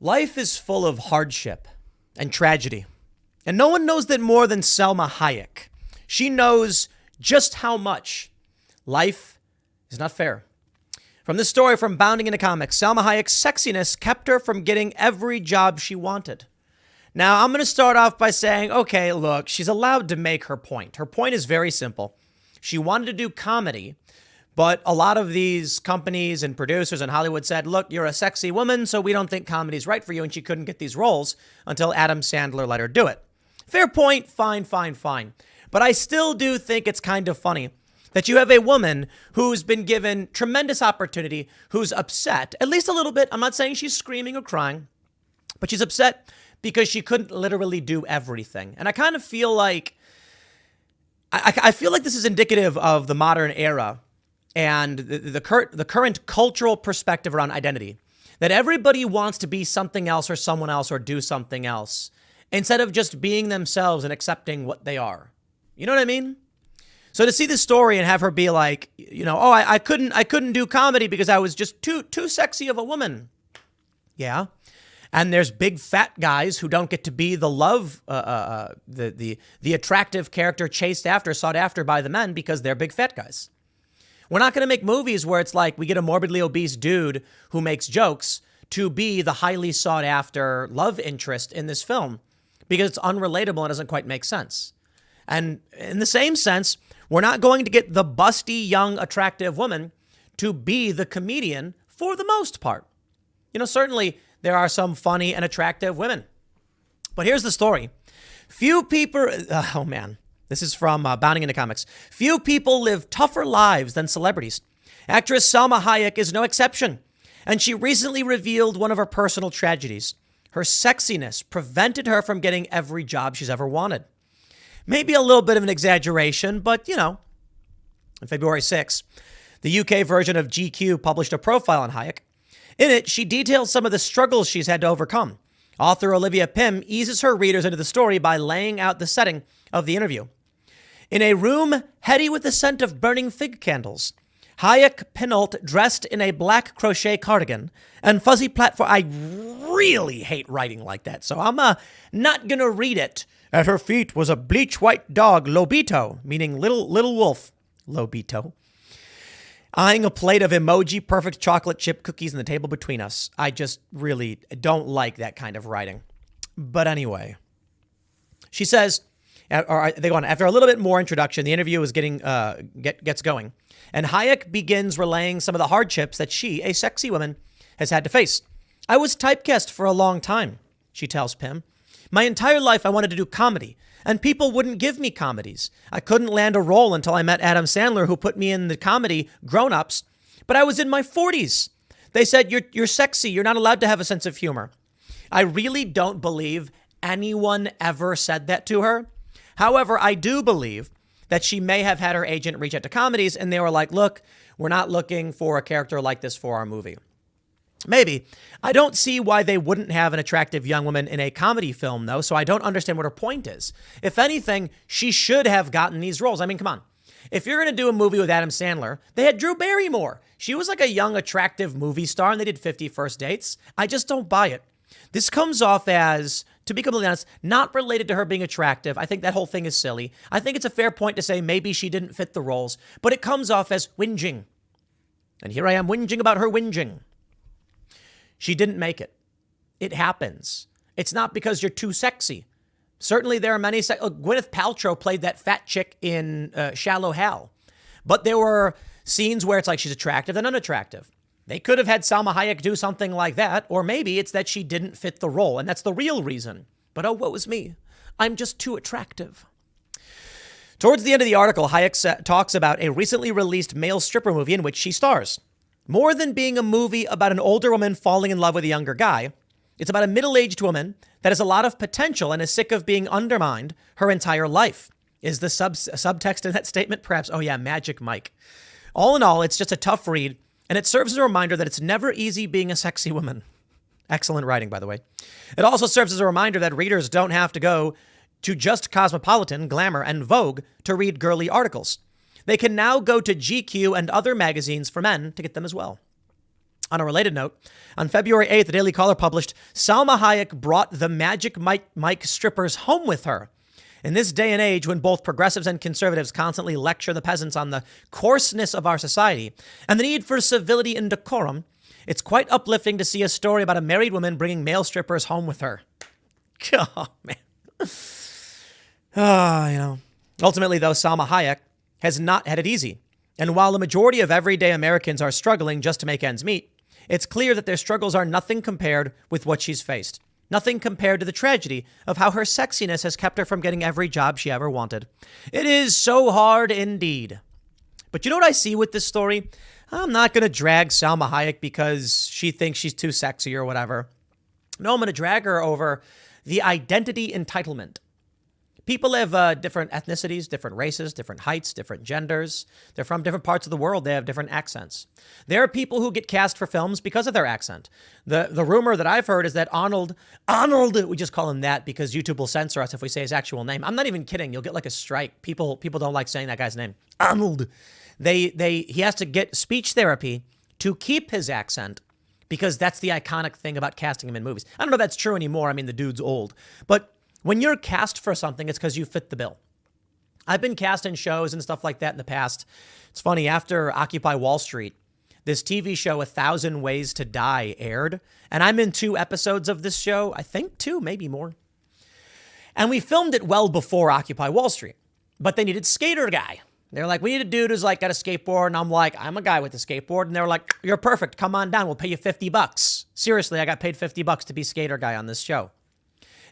Life is full of hardship and tragedy, and no one knows that more than Selma Hayek. She knows just how much life is not fair. From this story from Bounding into Comics, Selma Hayek's sexiness kept her from getting every job she wanted. Now, I'm going to start off by saying, okay, look, she's allowed to make her point. Her point is very simple. She wanted to do comedy, but a lot of these companies and producers in Hollywood said, look, you're a sexy woman, so we don't think comedy's right for you, and she couldn't get these roles until Adam Sandler let her do it. Fair point, fine. But I still do think it's kind of funny that you have a woman who's been given tremendous opportunity, who's upset, at least a little bit. I'm not saying she's screaming or crying, but she's upset because she couldn't literally do everything. And I kind of feel like, I feel like this is indicative of the modern era and the current cultural perspective around identity, that everybody wants to be something else or someone else or do something else instead of just being themselves and accepting what they are. You know what I mean? So to see this story and have her be like, oh, I couldn't do comedy because I was just too sexy of a woman. Yeah. And there's big fat guys who don't get to be the love, the attractive character chased after, sought after by the men because they're big fat guys. We're not going to make movies where it's like we get a morbidly obese dude who makes jokes to be the highly sought after love interest in this film because it's unrelatable and doesn't quite make sense. And in the same sense, we're not going to get the busty, young, attractive woman to be the comedian for the most part. Certainly there are some funny and attractive women. But here's the story. Few people, this is from Bounding into Comics. Few people live tougher lives than celebrities. Actress Selma Hayek is no exception. And she recently revealed one of her personal tragedies. Her sexiness prevented her from getting every job she's ever wanted. Maybe a little bit of an exaggeration, but on February 6th, the UK version of GQ published a profile on Hayek. In it, she details some of the struggles she's had to overcome. Author Olivia Pym eases her readers into the story by laying out the setting of the interview. In a room heady with the scent of burning fig candles, Hayek Pinault, dressed in a black crochet cardigan and fuzzy platform. I really hate writing like that, so I'm not going to read it. At her feet was a bleach-white dog, Lobito, meaning little wolf, Lobito, eyeing a plate of emoji-perfect chocolate chip cookies on the table between us. I just really don't like that kind of writing. But anyway, she says, or they go on, after a little bit more introduction, the interview is gets going. And Hayek begins relaying some of the hardships that she, a sexy woman, has had to face. I was typecast for a long time, she tells Pym. My entire life I wanted to do comedy, and people wouldn't give me comedies. I couldn't land a role until I met Adam Sandler, who put me in the comedy Grown Ups, but I was in my 40s. They said, you're sexy, you're not allowed to have a sense of humor. I really don't believe anyone ever said that to her. However, I do believe that she may have had her agent reach out to comedies, and they were like, look, we're not looking for a character like this for our movie. Maybe. I don't see why they wouldn't have an attractive young woman in a comedy film, though, so I don't understand what her point is. If anything, she should have gotten these roles. I mean, come on. If you're going to do a movie with Adam Sandler, they had Drew Barrymore. She was like a young, attractive movie star, and they did 50 First Dates. I just don't buy it. This comes off as, to be completely honest, not related to her being attractive. I think that whole thing is silly. I think it's a fair point to say maybe she didn't fit the roles, but it comes off as whinging. And here I am whinging about her whinging. She didn't make it. It happens. It's not because you're too sexy. Certainly there are many... Gwyneth Paltrow played that fat chick in Shallow Hal. But there were scenes where it's like she's attractive and unattractive. They could have had Salma Hayek do something like that, or maybe it's that she didn't fit the role, and that's the real reason. But oh, woe is me. I'm just too attractive. Towards the end of the article, Hayek talks about a recently released male stripper movie in which she stars. More than being a movie about an older woman falling in love with a younger guy, it's about a middle-aged woman that has a lot of potential and is sick of being undermined her entire life. Is the subtext in that statement perhaps, oh yeah, Magic Mike. All in all, it's just a tough read, and it serves as a reminder that it's never easy being a sexy woman. Excellent writing, by the way. It also serves as a reminder that readers don't have to go to just Cosmopolitan, Glamour, and Vogue to read girly articles. They can now go to GQ and other magazines for men to get them as well. On a related note, on February 8th, the Daily Caller published, Salma Hayek brought the Magic Mike strippers home with her. In this day and age, when both progressives and conservatives constantly lecture the peasants on the coarseness of our society and the need for civility and decorum, it's quite uplifting to see a story about a married woman bringing male strippers home with her. Oh, man. Ultimately, though, Salma Hayek has not had it easy. And while the majority of everyday Americans are struggling just to make ends meet, it's clear that their struggles are nothing compared with what she's faced. Nothing compared to the tragedy of how her sexiness has kept her from getting every job she ever wanted. It is so hard indeed. But you know what I see with this story? I'm not going to drag Salma Hayek because she thinks she's too sexy or whatever. No, I'm going to drag her over the identity entitlement. People have different ethnicities, different races, different heights, different genders. They're from different parts of the world. They have different accents. There are people who get cast for films because of their accent. The rumor that I've heard is that Arnold, we just call him that because YouTube will censor us if we say his actual name. I'm not even kidding. You'll get like a strike. People don't like saying that guy's name. Arnold. He has to get speech therapy to keep his accent because that's the iconic thing about casting him in movies. I don't know if that's true anymore. I mean, the dude's old. But when you're cast for something, it's because you fit the bill. I've been cast in shows and stuff like that in the past. It's funny, after Occupy Wall Street, this TV show, 1,000 Ways to Die, aired. And I'm in 2 episodes of this show. I think 2, maybe more. And we filmed it well before Occupy Wall Street. But they needed skater guy. They're like, we need a dude who's like got a skateboard. And I'm like, I'm a guy with a skateboard. And they're like, you're perfect. Come on down. We'll pay you $50. Seriously, I got paid $50 to be skater guy on this show.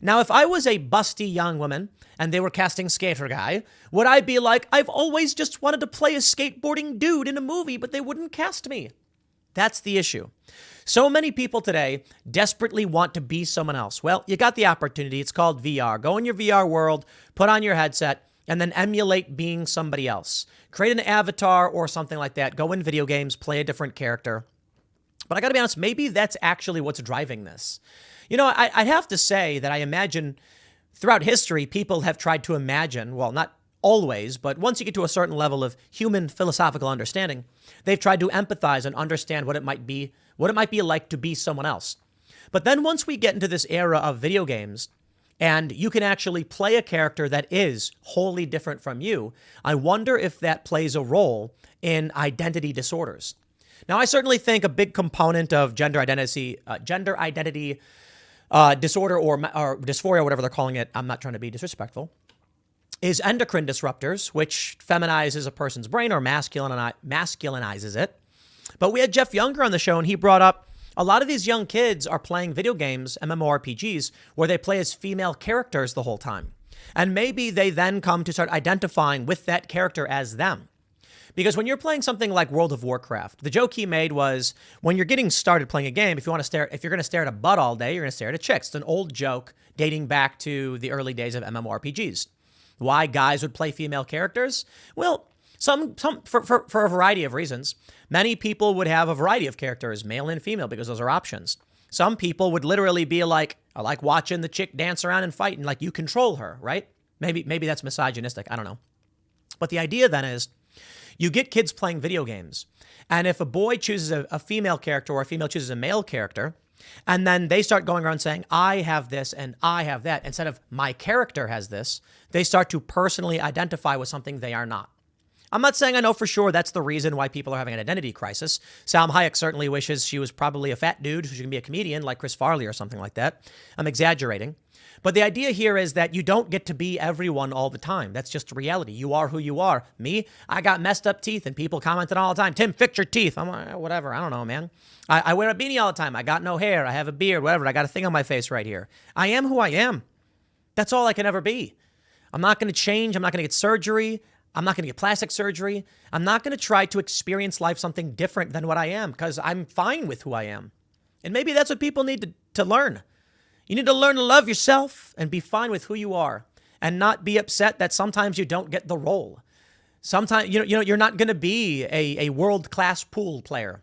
Now, if I was a busty young woman and they were casting skater guy, would I be like, I've always just wanted to play a skateboarding dude in a movie, but they wouldn't cast me? That's the issue. So many people today desperately want to be someone else. Well, you got the opportunity. It's called VR. Go in your VR world, put on your headset, and then emulate being somebody else. Create an avatar or something like that. Go in video games, play a different character. But I got to be honest, maybe that's actually what's driving this. You know, I'd have to say that I imagine throughout history, people have tried to imagine, well, not always, but once you get to a certain level of human philosophical understanding, they've tried to empathize and understand what it might be like to be someone else. But then once we get into this era of video games, and you can actually play a character that is wholly different from you, I wonder if that plays a role in identity disorders. Now, I certainly think a big component of gender identity disorder or dysphoria, whatever they're calling it, I'm not trying to be disrespectful, is endocrine disruptors, which feminizes a person's brain or masculinizes it. But we had Jeff Younger on the show, and he brought up a lot of these young kids are playing video games, MMORPGs, where they play as female characters the whole time. And maybe they then come to start identifying with that character as them. Because when you're playing something like World of Warcraft, the joke he made was when you're getting started playing a game, if you're going to stare at a butt all day, you're going to stare at chicks. It's an old joke dating back to the early days of MMORPGs. Why guys would play female characters? Well, for a variety of reasons. Many people would have a variety of characters, male and female, because those are options. Some people would literally be like, I like watching the chick dance around and fight, and like you control her, right? Maybe that's misogynistic. I don't know. But the idea then is, you get kids playing video games, and if a boy chooses a female character or a female chooses a male character, and then they start going around saying, I have this and I have that, instead of my character has this, they start to personally identify with something they are not. I'm not saying I know for sure that's the reason why people are having an identity crisis. Salma Hayek certainly wishes she was probably a fat dude who can be a comedian like Chris Farley or something like that. I'm exaggerating. But the idea here is that you don't get to be everyone all the time. That's just reality. You are who you are. Me, I got messed up teeth and people commented all the time, Tim, fix your teeth. I'm like, whatever. I don't know, man. I wear a beanie all the time. I got no hair. I have a beard, whatever. I got a thing on my face right here. I am who I am. That's all I can ever be. I'm not going to change. I'm not going to get surgery. I'm not going to get plastic surgery. I'm not going to try to experience life something different than what I am because I'm fine with who I am. And maybe that's what people need to learn. You need to learn to love yourself and be fine with who you are and not be upset that sometimes you don't get the role. Sometimes, you're not going to be a world-class pool player.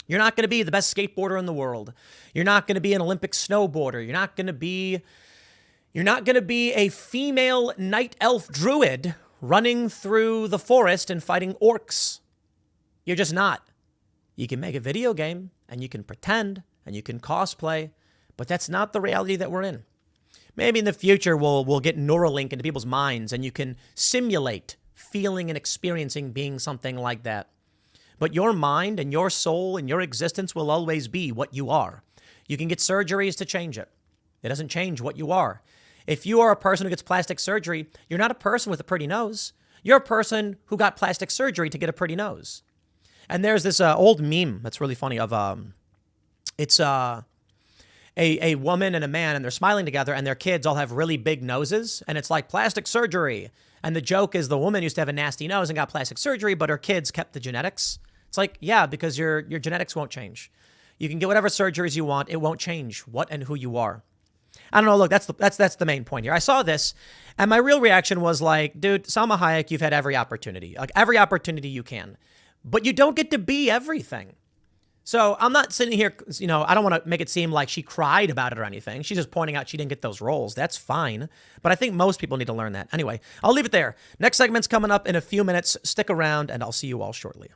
You're not going to be the best skateboarder in the world. You're not going to be an Olympic snowboarder. You're not going to be a female night elf druid running through the forest and fighting orcs. You're just not. You can make a video game and you can pretend and you can cosplay, but that's not the reality that we're in. Maybe in the future we'll get Neuralink into people's minds and you can simulate feeling and experiencing being something like that. But your mind and your soul and your existence will always be what you are. You can get surgeries to change it. It doesn't change what you are. If you are a person who gets plastic surgery, you're not a person with a pretty nose. You're a person who got plastic surgery to get a pretty nose. And there's this old meme that's really funny of it's a woman and a man, and they're smiling together, and their kids all have really big noses, and it's like plastic surgery. And the joke is the woman used to have a nasty nose and got plastic surgery, but her kids kept the genetics. It's like, yeah, because your genetics won't change. You can get whatever surgeries you want. It won't change what and who you are. I don't know. Look, that's the main point here. I saw this, and my real reaction was like, dude, Salma Hayek, you've had every opportunity, like every opportunity you can. But you don't get to be everything. So I'm not sitting here, I don't want to make it seem like she cried about it or anything. She's just pointing out she didn't get those roles. That's fine. But I think most people need to learn that. Anyway, I'll leave it there. Next segment's coming up in a few minutes. Stick around, and I'll see you all shortly.